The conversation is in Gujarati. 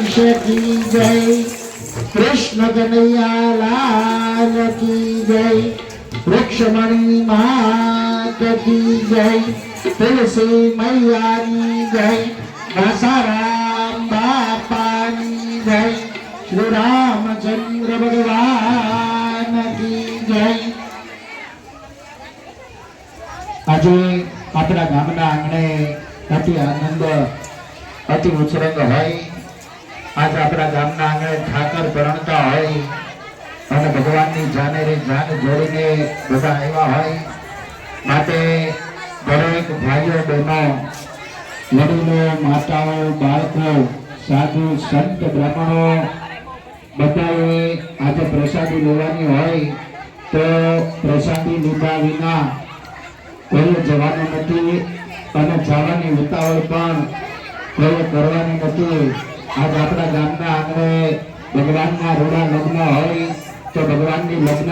द्वारकाधीश की जय। कृष्ण कन्हैया लाल की जय। वृक्षमणि मात की जय। तुलसी मैया की जय। दशराम बापा की जय। श्री रामचंद्र भगवान की जय। आज अपना गामना आंगणे अति आनंद अति उत्सरंग होय। आज अपना गामना आंगणे ठाकर परણતા હોય અને ભગવાનની જાને રે જાન જોડીને બધા આવ્યા હોય માટે દરેક ભાઈઓ બહેનો વડીલો માતાઓ બાળકો સાધુ સંત બ્રાહ્મણો બધાએ આજે પ્રસાદી લેવાની હોય તો પ્રસાદી લીધા વિના કોઈ જવાનું નથી અને જવાની ઉતાવળ પણ કોઈ કરવાની નથી। આજ આપણા ગામના આંગણે ભગવાનના રૂડા લગ્ન હોય તો ભગવાનની લગ્ન